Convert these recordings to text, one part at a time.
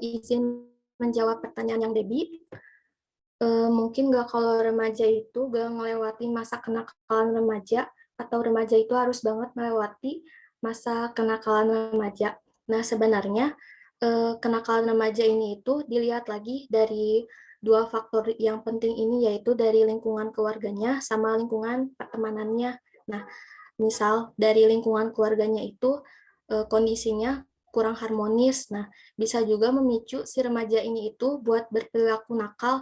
Izin menjawab pertanyaan yang Debbie. Mungkin nggak kalau remaja itu nggak melewati masa kenakalan remaja, atau remaja itu harus banget melewati masa kenakalan remaja. Nah, sebenarnya kenakalan remaja ini itu dilihat lagi dari dua faktor yang penting ini, yaitu dari lingkungan keluarganya sama lingkungan pertemanannya. Nah, misal dari lingkungan keluarganya itu kondisinya kurang harmonis, nah bisa juga memicu si remaja ini itu buat berperilaku nakal,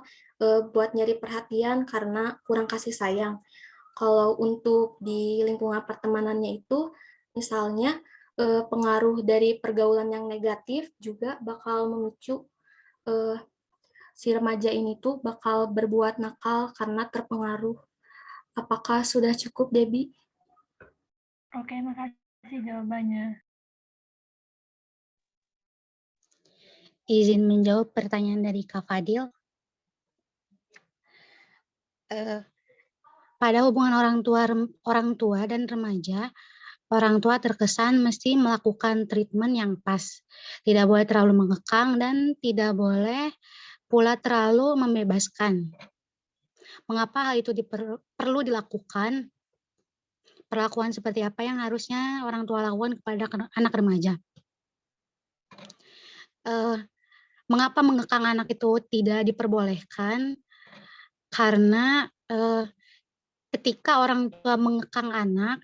buat nyari perhatian karena kurang kasih sayang. Kalau untuk di lingkungan pertemanannya itu, misalnya pengaruh dari pergaulan yang negatif juga bakal memicu si remaja ini tuh bakal berbuat nakal karena terpengaruh. Apakah sudah cukup, Debbie? Oke, makasih jawabannya. Izin menjawab pertanyaan dari Kak Fadil. Pada hubungan orang tua dan remaja, orang tua terkesan mesti melakukan treatment yang pas. Tidak boleh terlalu mengekang dan tidak boleh pula terlalu membebaskan. Mengapa hal itu perlu dilakukan? Perlakuan seperti apa yang harusnya orang tua lakukan kepada anak remaja? Mengapa mengekang anak itu tidak diperbolehkan? Karena ketika orang tua mengekang anak,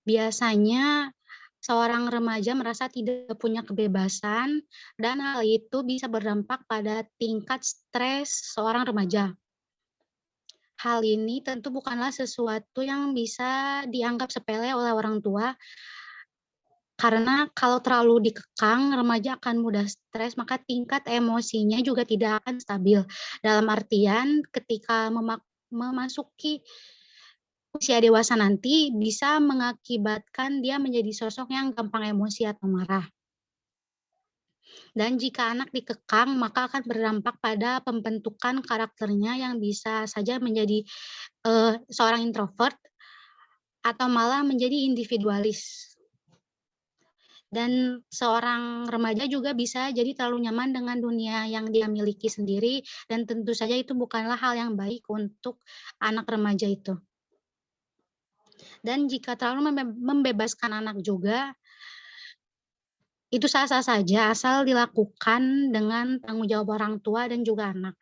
biasanya seorang remaja merasa tidak punya kebebasan dan hal itu bisa berdampak pada tingkat stres seorang remaja. Hal ini tentu bukanlah sesuatu yang bisa dianggap sepele oleh orang tua, karena kalau terlalu dikekang, remaja akan mudah stres, maka tingkat emosinya juga tidak akan stabil. Dalam artian ketika memasuki usia dewasa nanti bisa mengakibatkan dia menjadi sosok yang gampang emosi atau marah. Dan jika anak dikekang, maka akan berdampak pada pembentukan karakternya yang bisa saja menjadi seorang introvert atau malah menjadi individualis. Dan seorang remaja juga bisa jadi terlalu nyaman dengan dunia yang dia miliki sendiri, dan tentu saja itu bukanlah hal yang baik untuk anak remaja itu. Dan jika terlalu membebaskan anak juga, itu sah-sah saja asal dilakukan dengan tanggung jawab orang tua dan juga anak.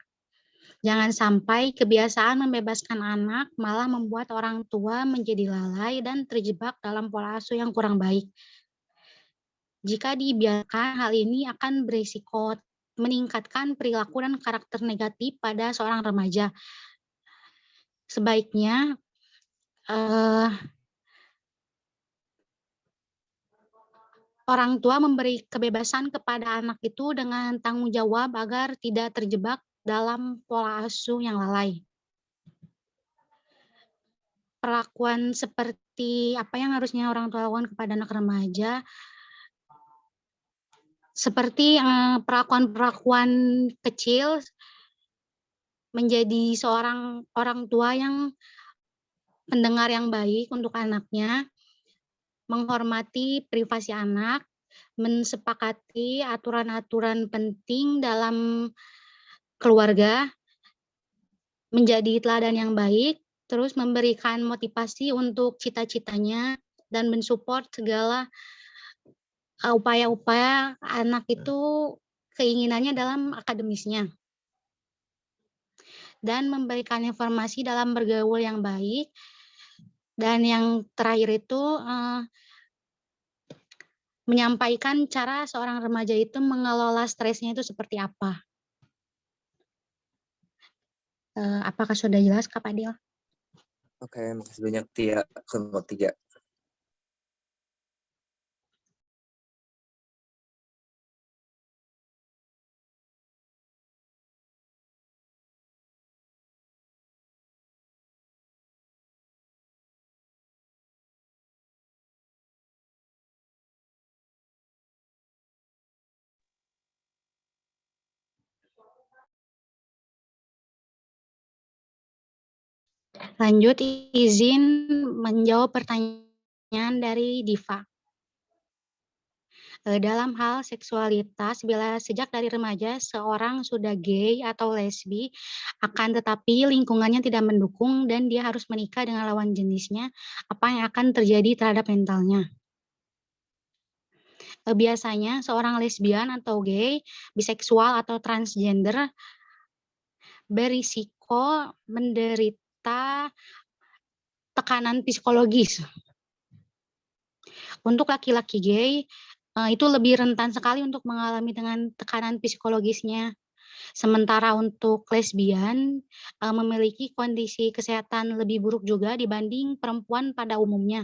Jangan sampai kebiasaan membebaskan anak malah membuat orang tua menjadi lalai dan terjebak dalam pola asuh yang kurang baik. Jika dibiarkan, hal ini akan berisiko meningkatkan perilaku dan karakter negatif pada seorang remaja. Sebaiknya orang tua memberi kebebasan kepada anak itu dengan tanggung jawab agar tidak terjebak dalam pola asuh yang lalai. Perlakuan seperti apa yang harusnya orang tua lakukan kepada anak remaja, seperti perlakuan-perlakuan kecil, menjadi seorang orang tua yang pendengar yang baik untuk anaknya, menghormati privasi anak, mensepakati aturan-aturan penting dalam keluarga, menjadi teladan yang baik, terus memberikan motivasi untuk cita-citanya, dan mensupport segala upaya-upaya anak itu keinginannya dalam akademisnya. Dan memberikan informasi dalam bergaul yang baik. Dan yang terakhir itu menyampaikan cara seorang remaja itu mengelola stresnya itu seperti apa. Apakah sudah jelas, Kak Fadil? Oke, makasih banyak Tia. Kelompok 3. Lanjut, izin menjawab pertanyaan dari Diva. Dalam hal seksualitas, bila sejak dari remaja seorang sudah gay atau lesbi, akan tetapi lingkungannya tidak mendukung dan dia harus menikah dengan lawan jenisnya, apa yang akan terjadi terhadap mentalnya? Biasanya seorang lesbian atau gay, biseksual atau transgender berisiko menderita tekanan psikologis. Untuk laki-laki gay, itu lebih rentan sekali untuk mengalami dengan tekanan psikologisnya. Sementara untuk lesbian, memiliki kondisi kesehatan lebih buruk juga dibanding perempuan pada umumnya.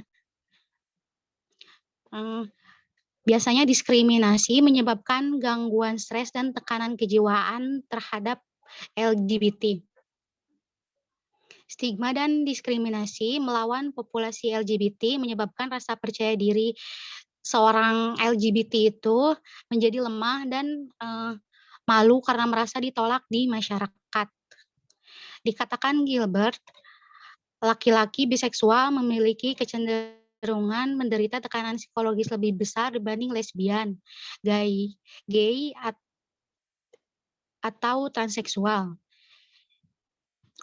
Biasanya diskriminasi menyebabkan gangguan stres dan tekanan kejiwaan terhadap LGBT. Stigma dan diskriminasi melawan populasi LGBT menyebabkan rasa percaya diri seorang LGBT itu menjadi lemah dan malu karena merasa ditolak di masyarakat. Dikatakan Gilbert, laki-laki biseksual memiliki kecenderungan menderita tekanan psikologis lebih besar dibanding lesbian, gay atau transseksual.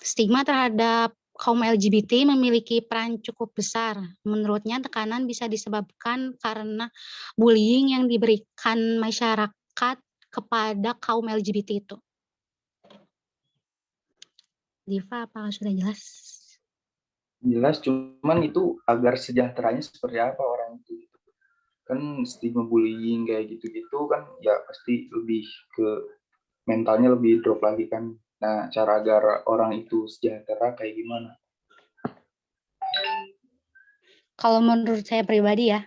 Stigma terhadap kaum LGBT memiliki peran cukup besar. Menurutnya, tekanan bisa disebabkan karena bullying yang diberikan masyarakat kepada kaum LGBT itu. Diva, apakah sudah jelas? Jelas, cuman itu agar sejahteranya seperti apa orang itu. Kan stigma bullying kayak gitu-gitu kan ya pasti lebih ke mentalnya lebih drop lagi kan. Nah, cara agar orang itu sejahtera kayak gimana? Kalau menurut saya pribadi ya,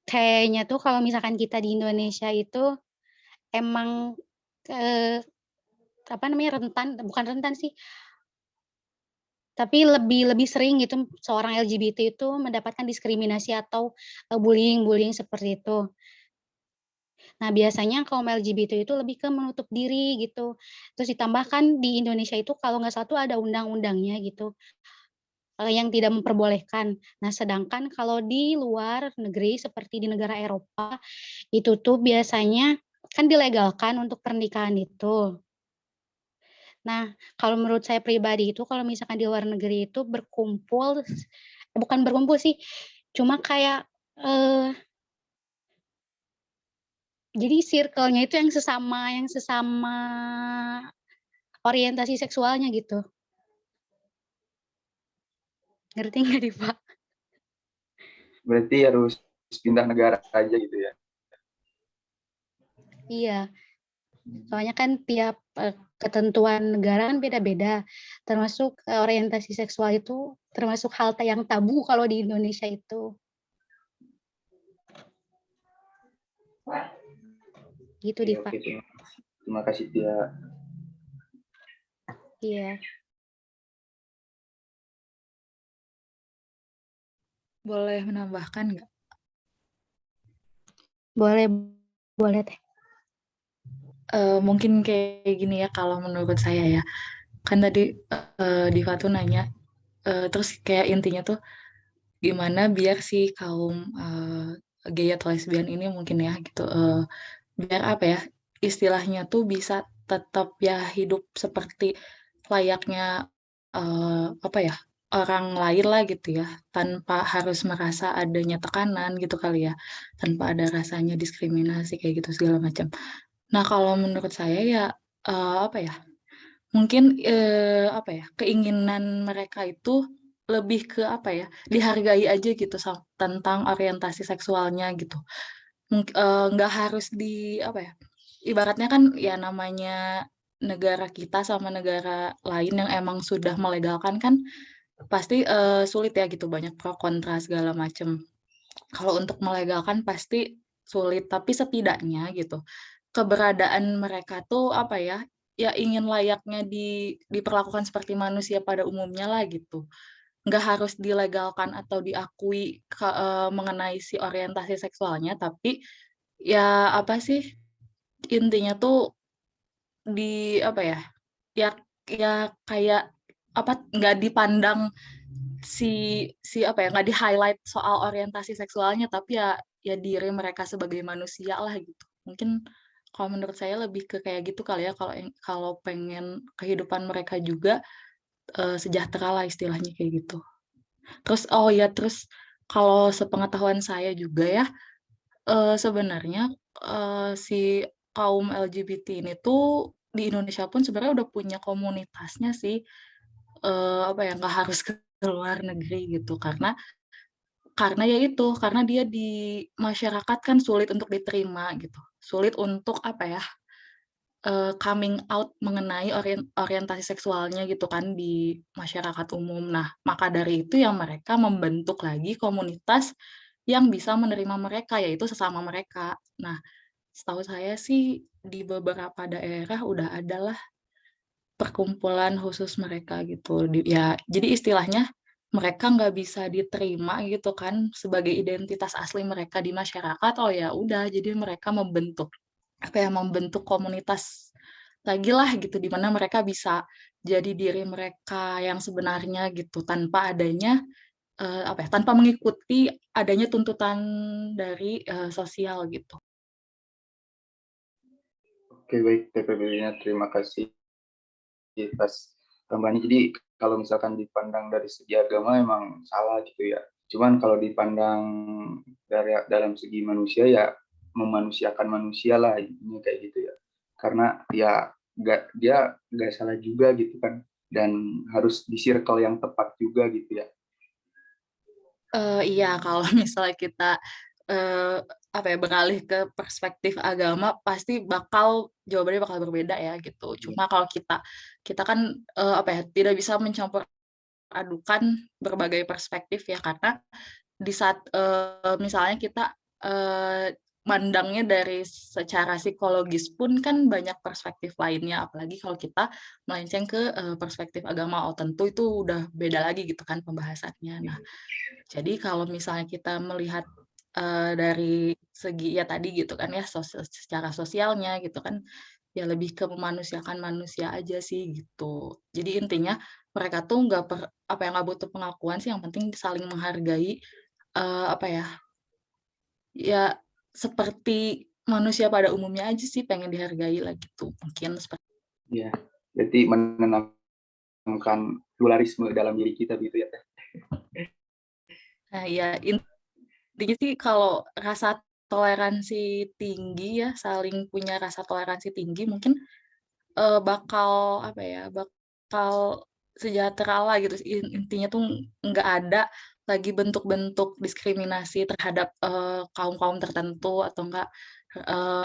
kayaknya tuh kalau misalkan kita di Indonesia itu emang bukan rentan sih, tapi lebih sering gitu seorang LGBT itu mendapatkan diskriminasi atau bullying seperti itu. Nah, biasanya kaum LGBT itu lebih ke menutup diri gitu. Terus ditambahkan di Indonesia itu kalau nggak salah tuh ada undang-undangnya gitu, yang tidak memperbolehkan. Nah, sedangkan kalau di luar negeri seperti di negara Eropa, itu tuh biasanya kan dilegalkan untuk pernikahan itu. Nah, kalau menurut saya pribadi itu kalau misalkan di luar negeri itu bukan berkumpul sih, cuma kayak, jadi circle-nya itu yang sesama orientasi seksualnya gitu. Ngerti nggak, Diva? Berarti harus pindah negara aja gitu ya. Iya, soalnya kan tiap ketentuan negara kan beda-beda, termasuk orientasi seksual itu termasuk hal yang tabu kalau di Indonesia itu. Gitu, Diva. Oke, terima kasih Tia. Iya. Boleh menambahkan nggak? Boleh Teh. Mungkin kayak gini ya kalau menurut saya ya. kan tadi Diva tuh nanya, terus kayak intinya tuh gimana biar si kaum gay atau lesbian ini mungkin ya gitu, biar apa ya, istilahnya tuh bisa tetap ya hidup seperti layaknya apa ya, orang lain lah gitu ya, tanpa harus merasa adanya tekanan gitu kali ya, tanpa ada rasanya diskriminasi kayak gitu segala macam. Nah, kalau menurut saya ya apa ya, mungkin apa ya, keinginan mereka itu lebih ke apa ya, dihargai aja gitu tentang orientasi seksualnya gitu. Nggak harus di apa ya, ibaratnya kan ya namanya negara kita sama negara lain yang emang sudah melegalkan kan pasti sulit ya gitu, banyak pro kontra segala macem. Kalau untuk melegalkan pasti sulit, tapi setidaknya gitu, keberadaan mereka tuh apa ya, ya ingin layaknya diperlakukan seperti manusia pada umumnya lah gitu. Nggak harus dilegalkan atau diakui mengenai si orientasi seksualnya, tapi ya apa sih, intinya tuh apa ya, ya ya kayak apa, nggak dipandang si apa ya, nggak di-highlight soal orientasi seksualnya, tapi ya diri mereka sebagai manusia lah gitu. Mungkin kalau menurut saya lebih ke kayak gitu kali ya, kalau pengen kehidupan mereka juga sejahtera lah istilahnya kayak gitu. Terus oh ya, terus kalau sepengetahuan saya juga ya, sebenarnya si kaum LGBT ini tuh di Indonesia pun sebenarnya udah punya komunitasnya sih, apa ya, nggak harus ke luar negeri gitu, karena ya itu, karena dia di masyarakat kan sulit untuk diterima gitu, sulit untuk apa ya, coming out mengenai orientasi seksualnya gitu kan di masyarakat umum. Nah, maka dari itu ya mereka membentuk lagi komunitas yang bisa menerima mereka, yaitu sesama mereka. Nah, setahu saya sih di beberapa daerah udah ada lah perkumpulan khusus mereka gitu. Ya, jadi istilahnya mereka nggak bisa diterima gitu kan sebagai identitas asli mereka di masyarakat. Oh ya udah, jadi mereka membentuk apa ya, membentuk komunitas lagi lah gitu di mana mereka bisa jadi diri mereka yang sebenarnya gitu tanpa adanya apa ya, tanpa mengikuti adanya tuntutan dari sosial gitu. Oke, baik TPB-nya, terima kasih atas tambahannya. Jadi kalau misalkan dipandang dari segi agama emang salah gitu ya. Cuman kalau dipandang dalam segi manusia ya memanusiakan manusia lah, ini kayak gitu ya. Karena ya dia nggak salah juga gitu kan, dan harus di circle yang tepat juga gitu ya. Iya, kalau misalnya kita, apa ya, beralih ke perspektif agama, pasti jawabannya bakal berbeda ya, gitu. Cuma kalau kita kan, apa ya, tidak bisa mencampur adukan berbagai perspektif ya, karena di saat, misalnya kita, mandangnya dari secara psikologis pun kan banyak perspektif lainnya, apalagi kalau kita melenceng ke, perspektif agama. Oh, tentu itu udah beda lagi gitu kan pembahasannya. Nah, jadi kalau misalnya kita melihat, dari segi ya tadi gitu kan ya, secara sosialnya gitu kan, ya lebih ke memanusiakan manusia aja sih gitu. Jadi intinya mereka tuh nggak butuh pengakuan sih, yang penting saling menghargai, apa ya, ya seperti manusia pada umumnya aja sih, pengen dihargai lah gitu, mungkin seperti. Ya, berarti menanamkan pluralisme dalam diri kita gitu ya. Nah ya intinya sih kalau rasa toleransi tinggi ya, saling punya rasa toleransi tinggi mungkin bakal apa ya, bakal sejahtera lah gitu. Intinya tuh nggak ada lagi bentuk-bentuk diskriminasi terhadap, kaum-kaum tertentu atau enggak,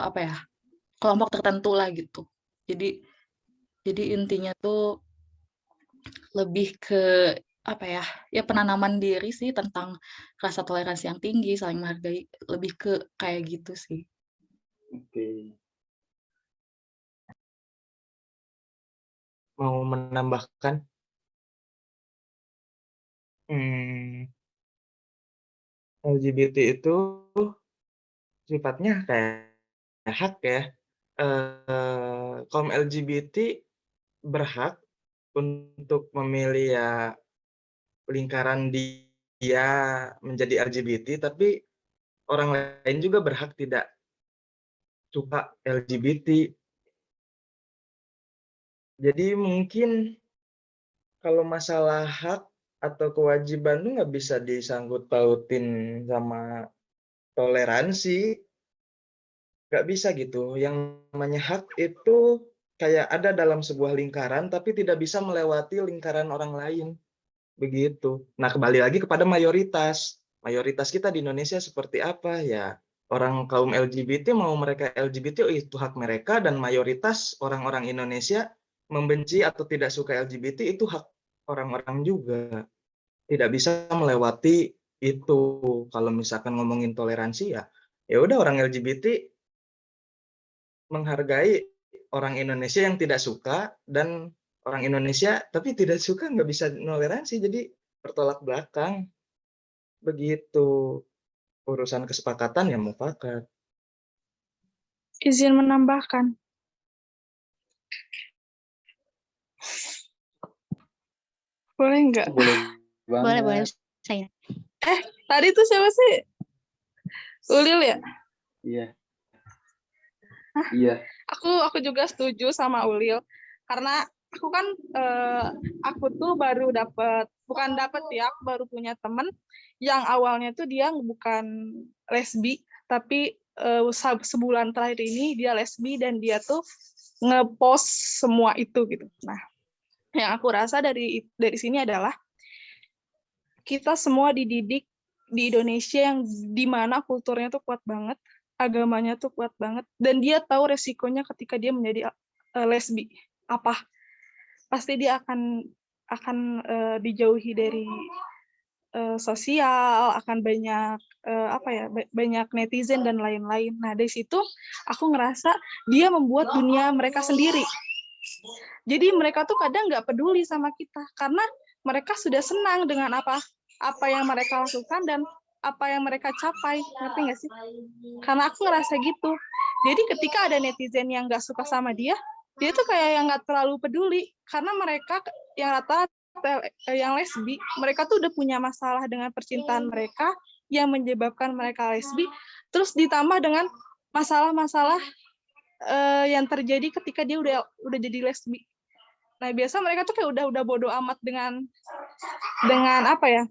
apa ya, kelompok tertentu lah gitu. Jadi intinya tuh lebih ke apa ya, ya penanaman diri sih tentang rasa toleransi yang tinggi, saling menghargai, lebih ke kayak gitu sih. Oke. Mau menambahkan? Hmm, LGBT itu sifatnya kayak hak ya. Kaum LGBT berhak untuk memilih ya lingkaran dia menjadi LGBT, tapi orang lain juga berhak tidak suka LGBT. Jadi mungkin kalau masalah hak atau kewajiban tuh nggak bisa disangkut pautin sama toleransi, nggak bisa gitu. Yang namanya hak itu kayak ada dalam sebuah lingkaran, tapi tidak bisa melewati lingkaran orang lain. Begitu. Nah, kembali lagi kepada mayoritas. Mayoritas kita di Indonesia seperti apa ya? Orang kaum LGBT mau mereka LGBT itu hak mereka, dan mayoritas orang-orang Indonesia membenci atau tidak suka LGBT itu hak orang-orang juga. Tidak bisa melewati itu. Kalau misalkan ngomongin toleransi ya udah orang LGBT menghargai orang Indonesia yang tidak suka, dan orang Indonesia tapi tidak suka nggak bisa toleransi, jadi bertolak belakang. Begitu. Urusan kesepakatan ya mufakat. Izin menambahkan. Boleh nggak? Boleh Boleh, banget. saya. Tadi tuh siapa sih? Ulil ya? Iya. Iya. Aku juga setuju sama Ulil. Karena aku kan, aku tuh baru bukan dapet ya, aku baru punya temen yang awalnya tuh dia bukan lesbi, tapi sebulan terakhir ini dia lesbi dan dia tuh ngepost semua itu gitu. Nah, yang aku rasa dari sini adalah kita semua dididik di Indonesia yang dimana kulturnya tuh kuat banget, agamanya tuh kuat banget, dan dia tahu resikonya ketika dia menjadi lesbi. Apa? Pasti dia akan dijauhi dari sosial, akan banyak banyak netizen dan lain-lain. Nah, dari situ aku ngerasa dia membuat dunia mereka sendiri. Jadi mereka tuh kadang nggak peduli sama kita karena mereka sudah senang dengan apa yang mereka lakukan dan apa yang mereka capai, ngerti nggak sih? Karena aku ngerasa gitu. Jadi ketika ada netizen yang nggak suka sama dia tuh kayak yang nggak terlalu peduli karena mereka yang rata-rata yang lesbi, mereka tuh udah punya masalah dengan percintaan mereka yang menyebabkan mereka lesbi, terus ditambah dengan masalah-masalah yang terjadi ketika dia udah jadi lesbi. Nah, biasa mereka tuh kayak udah bodo amat dengan apa ya?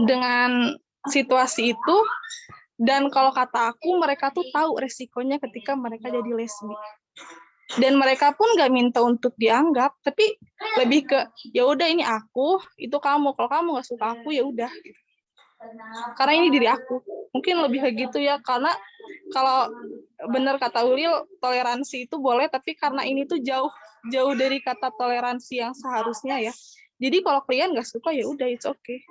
Dengan situasi itu, dan kalau kata aku mereka tuh tahu resikonya ketika mereka jadi lesbi. Dan mereka pun nggak minta untuk dianggap, tapi lebih ke ya udah ini aku, itu kamu. Kalau kamu nggak suka aku ya udah. Karena ini diri aku. Mungkin lebih kayak gitu ya, karena kalau benar kata Ulil, toleransi itu boleh, tapi karena ini tuh jauh dari kata toleransi yang seharusnya ya. Jadi kalau kalian nggak suka ya udah, it's okay.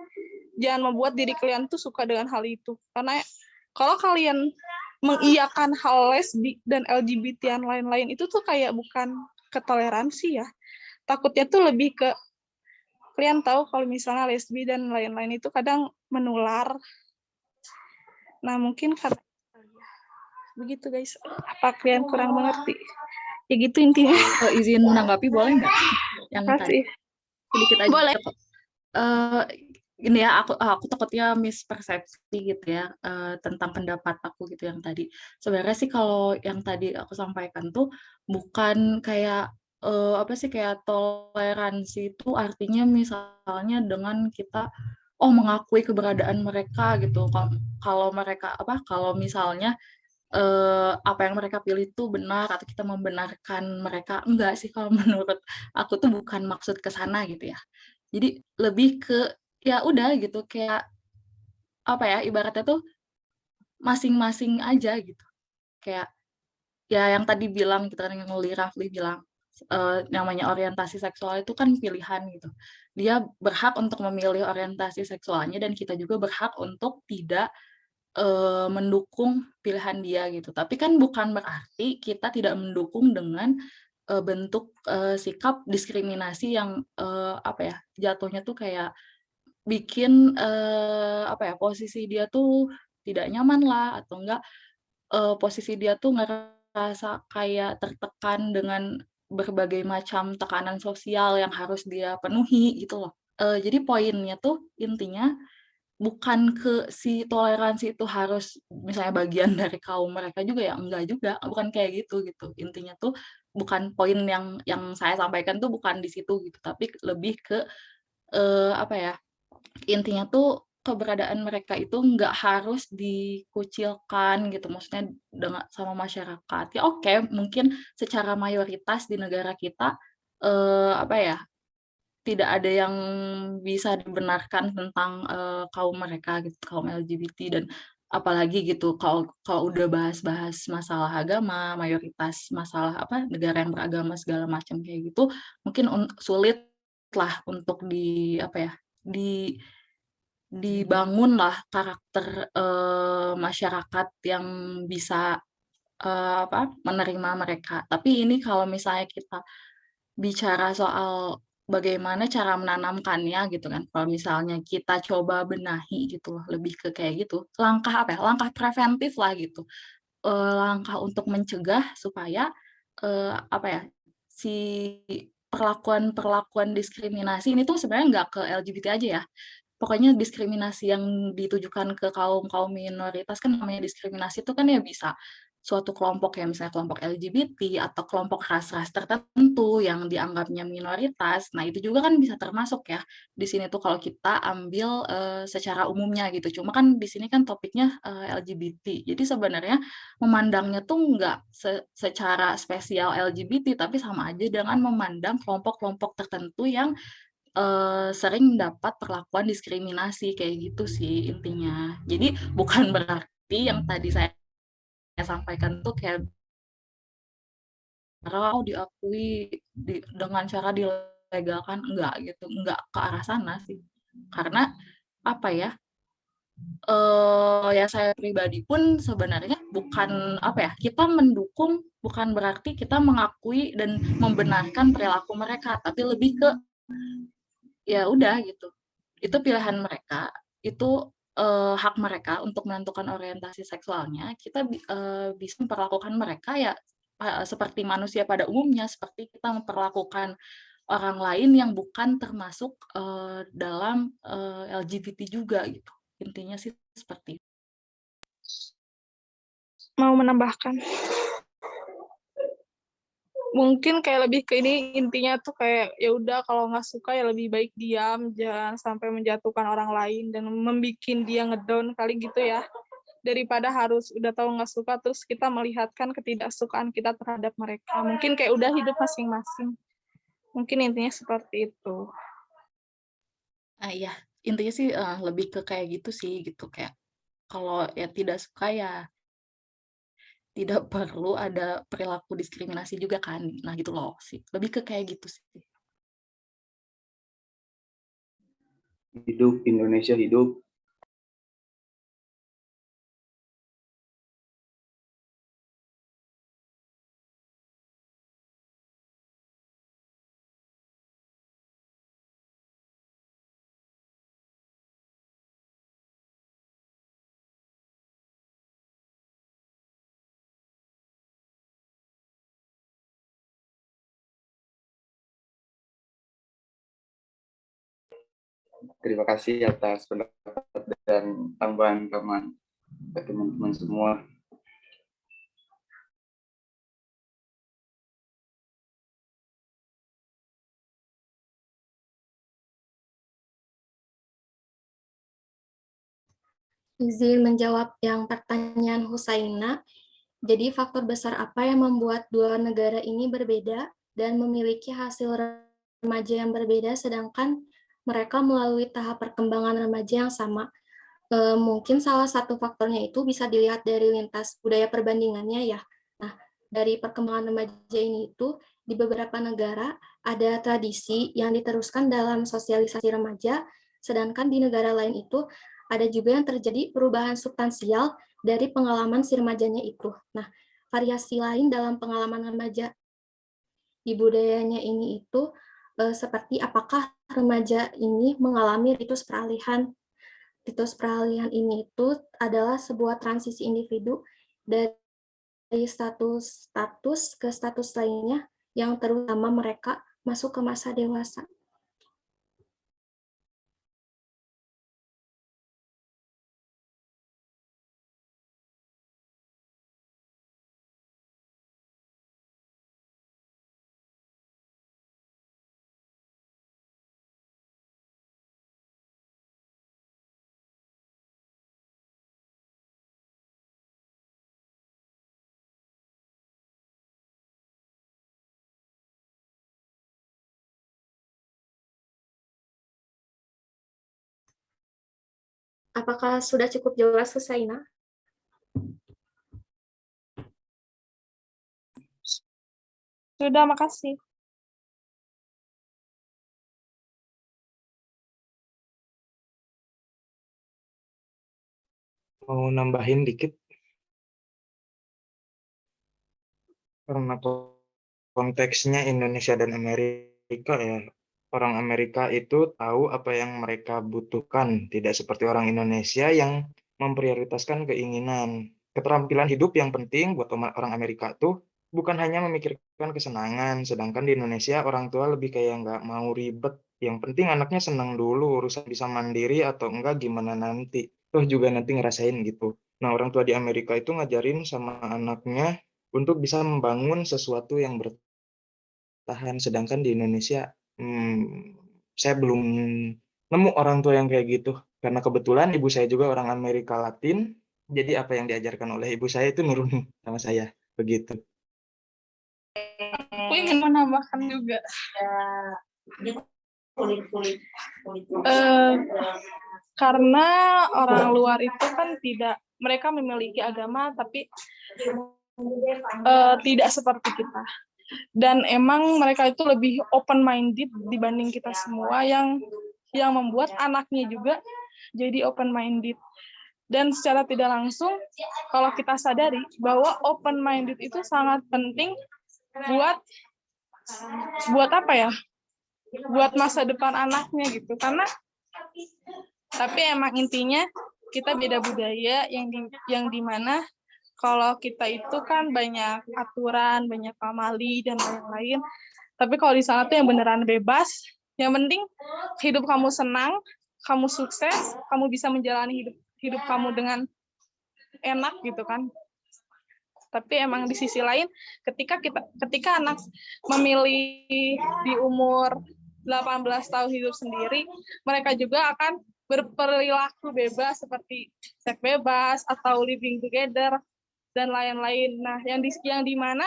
Jangan membuat diri kalian tuh suka dengan hal itu. Karena kalau kalian mengiyakan hal lesbi dan LGBT yang lain-lain itu tuh kayak bukan ketoleransi ya. Takutnya tuh lebih ke kalian tahu kalau misalnya lesbi dan lain-lain itu kadang menular. Nah, mungkin karena begitu guys. Apa kalian kurang mengerti? Ya gitu intinya. Izin menanggapi boleh nggak? Yang tadi Makasih. sedikit aja. Boleh. Ini ya, aku takutnya mispersepsi gitu ya tentang pendapat aku gitu yang tadi. Sebenarnya sih kalau yang tadi aku sampaikan tuh bukan kayak kayak toleransi itu artinya misalnya dengan kita mengakui keberadaan mereka gitu. Kalau mereka kalau misalnya apa yang mereka pilih itu benar atau kita membenarkan mereka, enggak sih kalau menurut aku tuh bukan maksud ke sana gitu ya. Jadi lebih ke ya udah gitu kayak ibaratnya tuh masing-masing aja gitu. Kayak ya yang tadi bilang kita yang Rafli bilang namanya orientasi seksual itu kan pilihan gitu. Dia berhak untuk memilih orientasi seksualnya dan kita juga berhak untuk tidak mendukung pilihan dia gitu. Tapi kan bukan berarti kita tidak mendukung dengan bentuk sikap diskriminasi yang jatuhnya tuh kayak bikin posisi dia tuh tidak nyaman lah atau enggak posisi dia tuh ngerasa kayak tertekan dengan berbagai macam tekanan sosial yang harus dia penuhi gitu loh. Jadi poinnya tuh intinya bukan ke si toleransi itu harus misalnya bagian dari kaum mereka juga ya, enggak juga, bukan kayak gitu. Intinya tuh bukan poin yang saya sampaikan tuh bukan di situ gitu, tapi lebih ke, apa ya, intinya tuh keberadaan mereka itu nggak harus dikucilkan gitu, maksudnya sama masyarakat. Ya oke, mungkin secara mayoritas di negara kita, apa ya, tidak ada yang bisa dibenarkan tentang, kaum mereka gitu, kaum LGBT dan apalagi gitu kalau kalau udah bahas-bahas masalah agama, mayoritas masalah apa, negara yang beragama segala macam kayak gitu, mungkin sulit lah untuk apa ya, di dibangunlah karakter, masyarakat yang bisa, apa, menerima mereka. Tapi ini kalau misalnya kita bicara soal bagaimana cara menanamkannya gitu kan, kalau misalnya kita coba benahi gitu loh, lebih ke kayak gitu, langkah apa ya, langkah preventif lah gitu, langkah untuk mencegah supaya, apa ya, si perlakuan-perlakuan diskriminasi ini tuh sebenarnya nggak ke LGBT aja ya, pokoknya diskriminasi yang ditujukan ke kaum-kaum minoritas kan namanya diskriminasi itu kan ya bisa suatu kelompok ya misalnya kelompok LGBT atau kelompok ras-ras tertentu yang dianggapnya minoritas. Nah, itu juga kan bisa termasuk ya di sini tuh kalau kita ambil, secara umumnya gitu. Cuma kan di sini kan topiknya, LGBT. Jadi sebenarnya memandangnya tuh nggak secara spesial LGBT, tapi sama aja dengan memandang kelompok-kelompok tertentu yang sering dapat perlakuan diskriminasi, kayak gitu sih intinya. Jadi bukan berarti yang tadi saya sampaikan tuh kayak diakui dengan cara dilegalkan, enggak gitu, enggak ke arah sana sih. Karena apa ya, ya saya pribadi pun sebenarnya bukan apa ya, kita mendukung bukan berarti kita mengakui dan membenarkan perilaku mereka, tapi lebih ke ya udah gitu. Itu pilihan mereka, itu, hak mereka untuk menentukan orientasi seksualnya, kita bisa memperlakukan mereka ya, seperti manusia pada umumnya, seperti kita memperlakukan orang lain yang bukan termasuk, dalam, LGBT juga gitu. Intinya sih seperti itu. Mau menambahkan? Mungkin kayak lebih ke ini intinya tuh kayak ya udah kalau nggak suka ya lebih baik diam, jangan sampai menjatuhkan orang lain dan membikin dia ngedown kali gitu ya. Daripada harus udah tahu nggak suka terus kita melihatkan ketidaksukaan kita terhadap mereka. Mungkin kayak udah hidup masing-masing. Mungkin intinya seperti itu. Iya, intinya sih, lebih ke kayak gitu sih, gitu. Kayak kalau ya tidak suka ya tidak perlu ada perilaku diskriminasi juga kan. Nah gitu loh sih, lebih ke kayak gitu sih. Hidup Indonesia hidup. Terima kasih atas pendapat dan tambahan teman-teman semua. Izin menjawab yang pertanyaan Husaina. Jadi faktor besar apa yang membuat dua negara ini berbeda dan memiliki hasil remaja yang berbeda sedangkan mereka melalui tahap perkembangan remaja yang sama? Mungkin salah satu faktornya itu bisa dilihat dari lintas budaya perbandingannya ya. Nah, dari perkembangan remaja ini itu di beberapa negara ada tradisi yang diteruskan dalam sosialisasi remaja, sedangkan di negara lain itu ada juga yang terjadi perubahan substansial dari pengalaman si remajanya itu. Nah, variasi lain dalam pengalaman remaja di budayanya ini itu seperti apakah remaja ini mengalami ritus peralihan. Ritus peralihan ini itu adalah sebuah transisi individu dari status ke status lainnya yang terutama mereka masuk ke masa dewasa. Apakah sudah cukup jelas, Husaina? Sudah, makasih. Mau nambahin dikit karena konteksnya Indonesia dan Amerika ya. Orang Amerika itu tahu apa yang mereka butuhkan, tidak seperti orang Indonesia yang memprioritaskan keinginan. Keterampilan hidup yang penting buat orang Amerika tuh bukan hanya memikirkan kesenangan, sedangkan di Indonesia orang tua lebih kayak nggak mau ribet. Yang penting anaknya senang dulu, urusan bisa mandiri atau enggak gimana nanti. Toh juga nanti ngerasain gitu. Nah, orang tua di Amerika itu ngajarin sama anaknya untuk bisa membangun sesuatu yang bertahan. Sedangkan di Indonesia, saya belum nemu orang tua yang kayak gitu. Karena kebetulan ibu saya juga orang Amerika Latin, jadi apa yang diajarkan oleh ibu saya itu nurun sama saya, begitu. Aku ingin menambahkan juga. Karena orang luar itu kan mereka memiliki agama, tapi tidak seperti kita. Dan emang mereka itu lebih open minded dibanding kita semua yang membuat anaknya juga jadi open minded. Dan secara tidak langsung kalau kita sadari bahwa open minded itu sangat penting buat apa ya? Buat masa depan anaknya gitu. Tapi emang intinya kita beda budaya yang dimana kalau kita itu kan banyak aturan, banyak pamali dan lain-lain. Tapi kalau di sana tuh yang beneran bebas, yang penting hidup kamu senang, kamu sukses, kamu bisa menjalani hidup kamu dengan enak gitu kan. Tapi emang di sisi lain ketika anak memilih di umur 18 tahun hidup sendiri, mereka juga akan berperilaku bebas seperti seks bebas atau living together dan lain-lain. Nah, yang di mana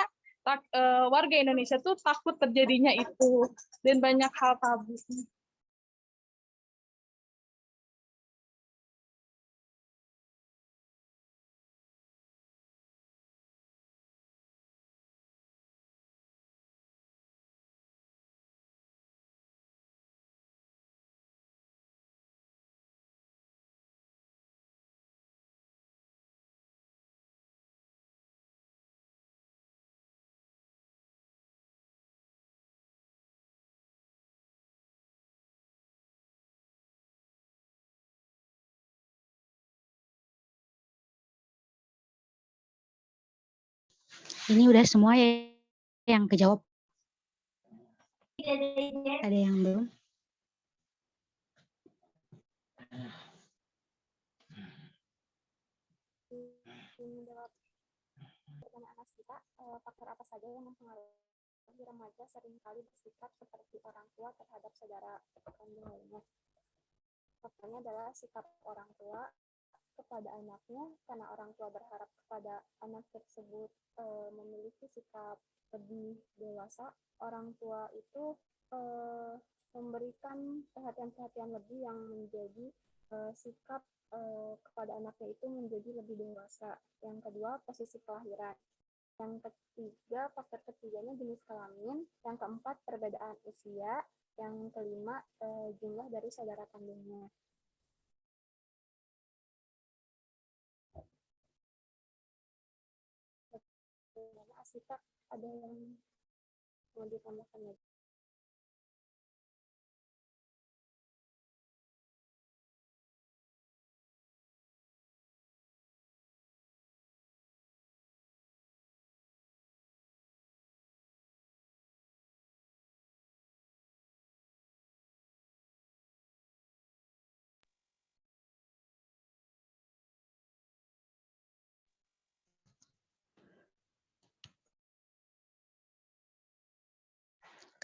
warga Indonesia tuh takut terjadinya itu dan banyak hal tabu. Ini udah semua ya yang kejawab. Ada yang belum? Menjawab pertanyaan kita, faktor apa saja yang mempengaruhi remaja seringkali bersikap seperti orang tua terhadap saudara kandung lainnya? Faktornya adalah sikap orang tua kepada anaknya, karena orang tua berharap kepada anak tersebut memiliki sikap lebih dewasa. Orang tua itu memberikan perhatian-perhatian lebih yang menjadi sikap kepada anaknya itu menjadi lebih dewasa. Yang kedua, posisi kelahiran. Yang ketiga, faktor ketiganya jenis kelamin. Yang keempat, perbedaan usia. Yang kelima, jumlah dari saudara kandungnya. Asita, ada yang mau ditambahkan lagi?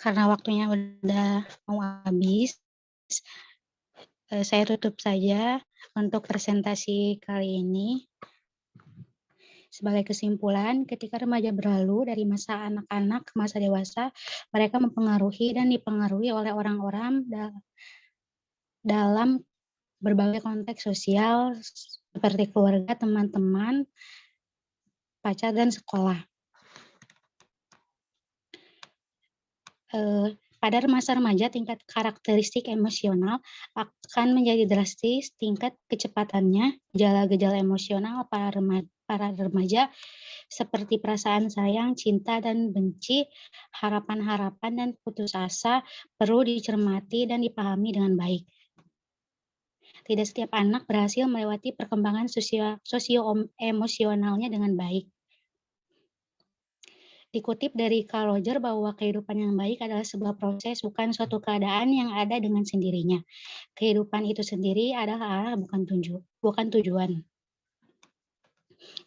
karena waktunya udah mau habis, saya tutup saja untuk presentasi kali ini. Sebagai kesimpulan, ketika remaja berlalu dari masa anak-anak ke masa dewasa, mereka mempengaruhi dan dipengaruhi oleh orang-orang dalam berbagai konteks sosial seperti keluarga, teman-teman, pacar, dan sekolah. Pada masa remaja, tingkat karakteristik emosional akan menjadi drastis. Tingkat kecepatannya, gejala-gejala emosional para remaja seperti perasaan sayang, cinta, dan benci, harapan-harapan, dan putus asa perlu dicermati dan dipahami dengan baik. Tidak setiap anak berhasil melewati perkembangan sosio-emosionalnya dengan baik. Dikutip dari Carl Rogers bahwa kehidupan yang baik adalah sebuah proses, bukan suatu keadaan yang ada dengan sendirinya. Kehidupan itu sendiri adalah arah, bukan tujuan.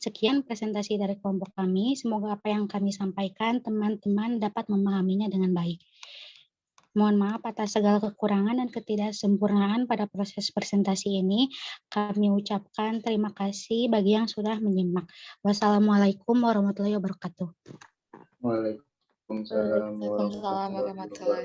Sekian presentasi dari kelompok kami. Semoga apa yang kami sampaikan teman-teman dapat memahaminya dengan baik. Mohon maaf atas segala kekurangan dan ketidaksempurnaan pada proses presentasi ini. Kami ucapkan terima kasih bagi yang sudah menyimak. Wassalamualaikum warahmatullahi wabarakatuh. Waalaikumsalam warahmatullahi wabarakatuh.